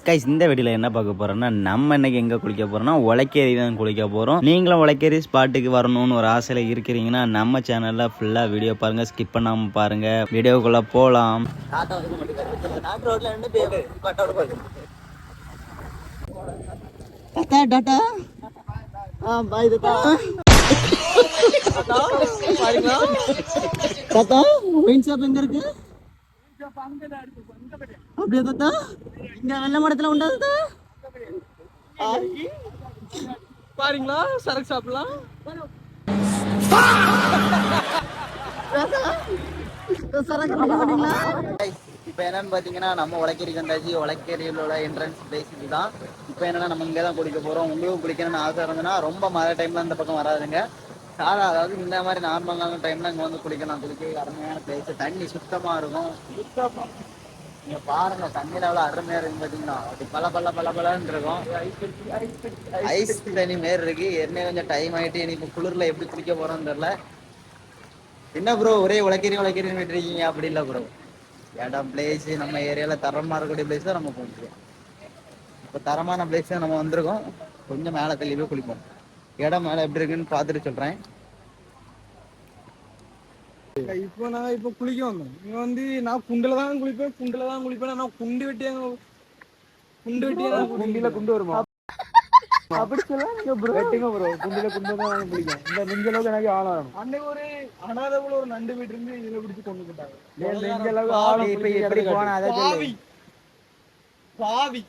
Guys இந்த வீடியோல என்ன பார்க்க போறோம்னா நம்ம இன்னைக்கு எங்க குளிக்க போறோம்னா உலக்கேரி தான் குளிக்க போறோம். நீங்களும் உலக்கேரி ஸ்பாட்டுக்கு வரணும்னு ஒரு ஆசையில இருக்கிறீங்கன்னா நம்ம சேனல்ல ஃபுல்லா வீடியோ பாருங்க, ஸ்கிப் பண்ணாம பாருங்க. வீடியோக்குள்ள போலாம். டாடா டாடா பாய் டாடா பாருங்க டாடா ஒயின் ஷாப் எங்க இருக்கு அப்படியே தாத்தா இங்க வெள்ள மடத்துல உண்டா தாத்தா பாருங்களா சரக்கு சாப்பிடலாம். இப்போ என்னன்னு பார்த்தீங்கன்னா நம்ம உலக்கேரிக்கு வந்தாச்சு. உலக்கேரியில் உள்ள என்ட்ரன்ஸ் பிளேஸ் இதுதான். இப்போ என்னன்னா நம்ம இங்கே தான் குளிக்க போகிறோம். உங்களுக்கும் குளிக்கணும்னு ஆசை இருந்ததுன்னா ரொம்ப மழை டைம்ல இந்த பக்கம் வராதுங்க. அதாவது இந்த மாதிரி நார்மலான டைம்ல இங்கே வந்து குளிக்கலாம். குளிக்க அருமையான பிளேஸ், தண்ணி சுத்தமாக இருக்கும். நீங்க பாருங்க தண்ணி எவ்வளோ அருமையா இருக்கு பார்த்தீங்கன்னா. அப்படி பல இருக்கும். ஐஸ் தண்ணி மாரி இருக்கு. ஏற்கனவே கொஞ்சம் டைம் ஆயிட்டு இனி இப்போ குளிர்ல எப்படி குளிக்க போறோம்னு தெரியல. என்ன ப்ரோ ஒரே உலக்கேரின்னு விட்டுருக்கீங்க? அப்படி இல்லை ப்ரோ, இடம் பிளேஸ் நம்ம ஏரியால தரமா இருக்கக்கூடிய பிளேஸ் தான் நம்ம போக முடியும். இப்போ தரமான பிளேஸ் தான் நம்ம வந்திருக்கோம். கொஞ்சம் மேலே தள்ளி போய் குளிப்போம். இடம் மேலே எப்படி இருக்குன்னு பார்த்துட்டு சொல்றேன். இப்போ நான் இப்போ குளிக்க வந்தோம். இங்க வந்து நான் குண்டுல தான் குளிப்பேன். நான் குண்டு வெட்டியா குண்டில குண்டு வருமா? அப்படி சொல்ல ப்ரோ வெட்டிங்க ப்ரோ. குண்டில குண்டு தான் குளிக்கும். இந்த நெஞ்ச அளவுக்கு எனக்கு ஆளாகும். அன்னைக்கு ஒரு அனாதவுல ஒரு நண்டு வீட்டு இருந்து இதை பிடிச்சு கொண்டு போட்டாங்க. நெஞ்ச அளவுக்கு ஆழம். இப்ப எப்படி போனா பாவி பாவி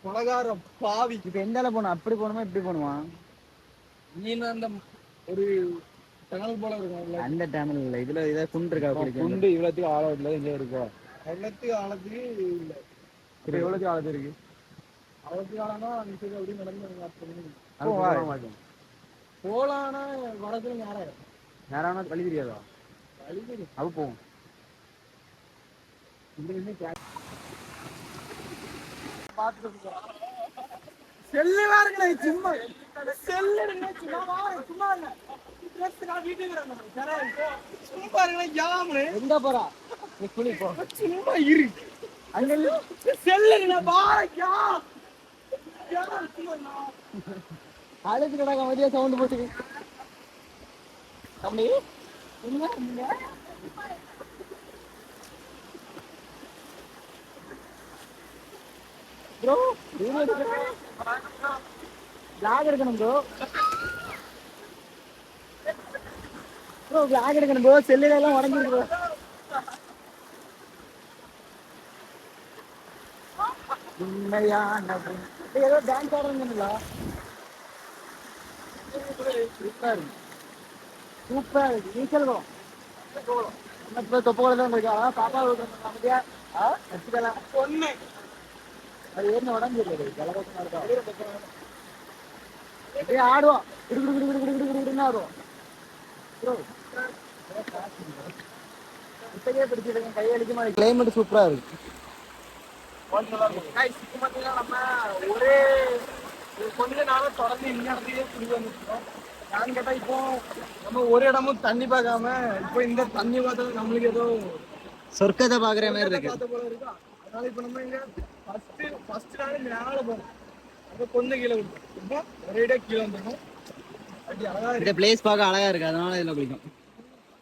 கொலகாரம் பாவி. இப்ப எந்த அளவு போகணும்? அப்படி போகணுமா இப்படி போகணுமா? நீ அந்த ஒரு டனல் போல இருக்கும். அந்த டனல் இல்லை, இதுல இதை குண்டு இருக்கா? குண்டு இவ்வளோத்துக்கு ஆழம் இல்லை. எங்க இருக்கா எவ்வளோத்துக்கு ஆழத்துக்கு இல்லை. இப்போ எவ்வளோத்துக்கு ஆழத்து இருக்கு? அவ்வளோத்துக்கு ஆழம்னா நிச்சயம் அப்படி நடந்து போலான்னா வரதுல நேரம் வழி தெரியாதா? வழி தெரியும். அது போகும். செல்லு வேறுங்க சும்மா செல்லு சும்மா சும்மா இல்லை. எங்க போறா சும்மா இரு. அங்க செல்லு பாருங்க அழைச்சு கிடக்க மதிய சவுண்ட் போட்டு தம்பி ப்ரோ லாக் எடுக்கணும் ப்ரோ. ப்ரோ லாக் எடுக்கணும் ப்ரோ. செல்லுல எல்லாம் உடஞ்சிருக்கு ப்ரோ. ஏதோ டான்ஸ் ஆடுறீங்களா? Super super. நீச்சல் தொப்பை தான் போயிருக்கா. பாப்பா பொண்ணு அது ஏன்னு உடஞ்சிருக்கு. ஜலதோஷமா இருக்கா? ஆடுவோம் ஆடுவோம். இப்பயே பிடிச்சிருக்கேன். கையடிக்க கிளைமேட் சூப்பரா இருக்கு. நம்ம ஒரே கொஞ்ச நாளும் தொடர்ந்து இந்த இடத்துலயே குடி வந்துருக்கோம். யான்னு கேட்டா இப்போ நம்ம ஒரு இடமும் தண்ணி பார்க்காம இப்போ இந்த தண்ணி பார்த்தது நம்மளுக்கு ஏதோ சொர்க்கத்தை பாக்குற மாதிரி இருக்கு. போல இருக்கா. அதனால இப்ப நம்ம இங்க ஃபர்ஸ்ட் நாள் மேல போறோம். அப்ப கொஞ்சம் கீழே விட்டுரும். ஒரேடியா கீழே வந்துடும். இந்த பிளேஸ் பார்க்க அழகா இருக்கு, அதனால இதுல பிடிக்கும்.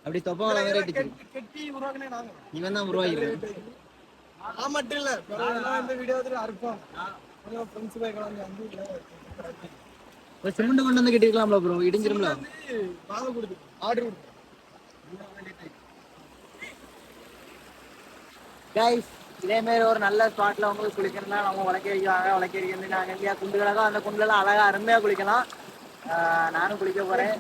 அப்படி தொப்பை கெட்டி உருவாக்குனே நாங்க. இவன் தான் உருவாக்கிறேன். நான் மட்டும் இல்ல, இந்த வீடியோ அறுப்போம். ஃப்ரெண்ட்ஸ் போய் கலந்து ஒரு சிமெண்ட் கொண்டு வந்து கட்டிருக்கலாம்ல ப்ரோ, இடிஞ்சிரும்ல. வாங்க கொடுத்து ஆர்டர் கொடுத்து கைஸ், இதே மாதிரி ஒரு நல்ல ஸ்பாட்ல உங்களுக்கு குளிக்கணும்னா நம்ம உலக்கேரிக்கு வாங்க. உலக்கேரிக்கு வந்து நாங்கள் எங்கேயா குண்டுகளாக அந்த குண்டுலாம் அழகா அருமையா குளிக்கலாம். நானும் குளிக்க போறேன்.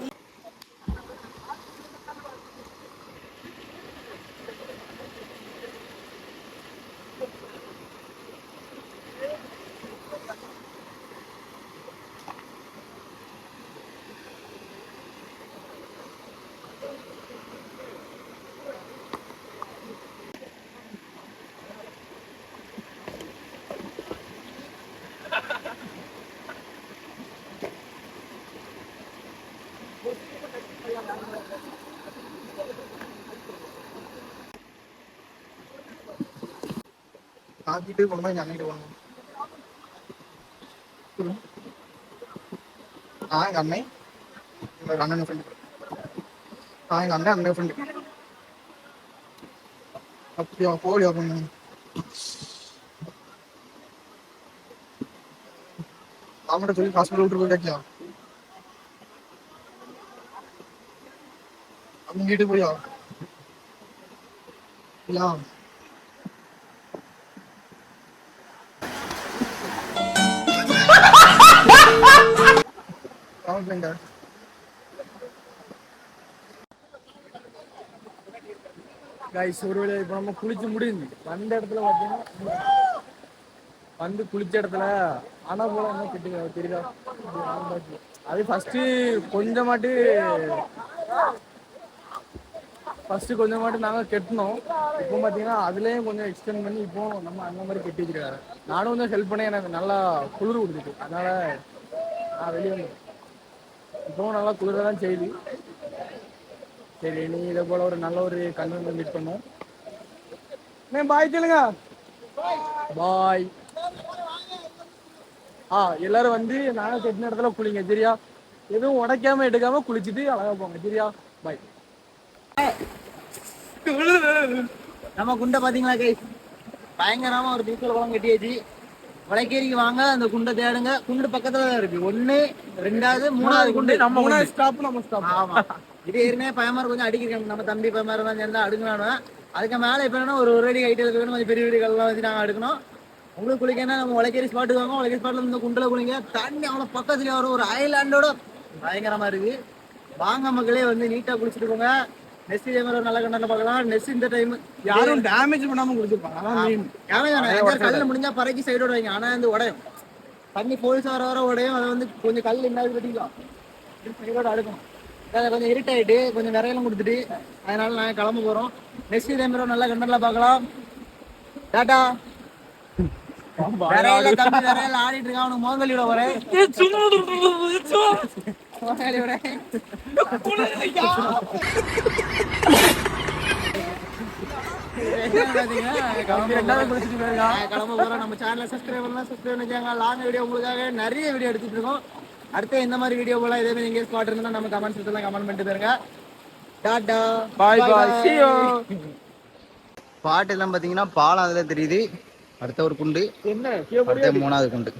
காத்திட்டு போனோம். ஞானிட்டு போனோம். எங்க அண்ணன் எங்க அண்ணன் ஃப்ரெண்டு எங்க அண்ணன் ஃப்ரெண்டு அப்படியா போலியா பொண்ணு அவங்கள்ட்ட சொல்லி ஹாஸ்பிட்டல் விட்டு போயிட்டாக்கியா அவங்க வீட்டுக்கு போயா இல்ல அவன் ஃப்ரெண்டா கைஸ் ஒருவேளை இப்போ நம்ம குளிச்சு முடிஞ்சு வந்த இடத்துல பார்த்தீங்கன்னா வந்து குளிச்ச இடத்துல ஆனா போல என்ன கிட்டுங்க தெரியுதா அது ஃபர்ஸ்ட் கொஞ்சமாட்டு நாங்க கெட்டினோம் இப்போ பார்த்தீங்கன்னா அதுலேயும் கொஞ்சம் எக்ஸ்டெண்ட் பண்ணி இப்போ நம்ம அந்த மாதிரி கெட்டி வச்சிருக்காரு நானும் கொஞ்சம் ஹெல்ப் பண்ணி எனக்கு நல்லா குளிர் கொடுத்துட்டு அதனால நான் வெளியே வந்தேன் இப்போவும் நல்லா குளிர தான் செய்யுது சரி நீ இதை போல ஒரு நல்ல ஒரு கண்டென்ட் மீட் பண்ணோம் பாய் சொல்லுங்க பாய் எல்லாரும் வந்து நாங்க கெட்டின இடத்துல குளிங்க சரியா எதுவும் உடைக்காம எடுக்காம குளிச்சுட்டு அழகா போங்க சரியா பாய் நம்ம குண்டை பாத்தீங்களா கைஸ் பயங்கரமா ஒரு நீச்சல் குளம் கட்டியாச்சு வளைக்கேரிக்கு வாங்க அந்த குண்டை தேடுங்க குண்டு பக்கத்துல தான் இருக்கு 1 2 3வது குண்டு நம்ம ஸ்டாப் ஆமா இது ஏற்கனவே பயமாரு கொஞ்சம் அடிக்கிறோம் நம்ம தம்பி பயமாரு தான் சேர்ந்தா அடுக்கணும் அதுக்கு மேல இப்ப என்ன ஒரு அடி ஹைட் இருக்கணும் கொஞ்சம் பெரிய வீடுகள்லாம் வச்சு நாங்க அடுக்கணும் உங்களுக்கு குளிக்கன்னா நம்ம உலகேரி ஸ்பாட்டுக்கு வாங்க உலகேரி ஸ்பாட்ல இந்த குண்டில் குளிங்க தண்ணி அவ்வளோ பக்கத்துலேயே வரும் ஒரு ஐலாண்டோட பயங்கரமா இருக்கு வாங்க மக்களே வந்து நீட்டா குளிச்சுட்டு போங்க நெஸ் இதே மாதிரி ஒரு நல்ல கண்டன பார்க்கலாம் நெஸ் இந்த டைம் யாரும் டேமேஜ் பண்ணாம குளிச்சிருப்பாங்க கல்ல முடிஞ்சா பறக்கி சைடோட வைங்க ஆனா வந்து உடையும் தண்ணி போலீஸ் வர உடையும் அதை வந்து கொஞ்சம் கல் என்ன கட்டிக்கலாம் சைடோட அடுக்கணும் அதை கொஞ்சம் இருட்டாயிட்டு கொஞ்சம் நிறையெல்லாம் கொடுத்துட்டு அதனால நாங்கள் கிளம்ப போறோம் நெக்ஸ்ட் இதே மாதிரி ஒரு நல்ல கண்டனில் பார்க்கலாம் டாட்டா நிறைய தம்பி நிறைய ஆடிட்டு இருக்கான் அவனுக்கு மோகலியோட வரேன் கிளம்ப போறோம் நம்ம சேனலை சப்ஸ்கிரைப் பண்ணலாம் சப்ஸ்கிரைப் பண்ணிக்காங்க லாங் வீடியோ உங்களுக்காக நிறைய வீடியோ எடுத்துட்டு இருக்கோம் அடுத்து இந்த மாதிரி வீடியோ போல இதே மாதிரி எங்கேயும் ஸ்பாட் இருந்தா நம்ம கமெண்ட் செக்ஷன்ல கமெண்ட் பண்ணிட்டு பாருங்க டாடா பாய் பாய் see you ஸ்பாட் எல்லாம் பாத்தீங்கன்னா பாலம் அதுல தெரியுது அடுத்த ஒரு குண்டு என்ன அடுத்த 3வது குண்டு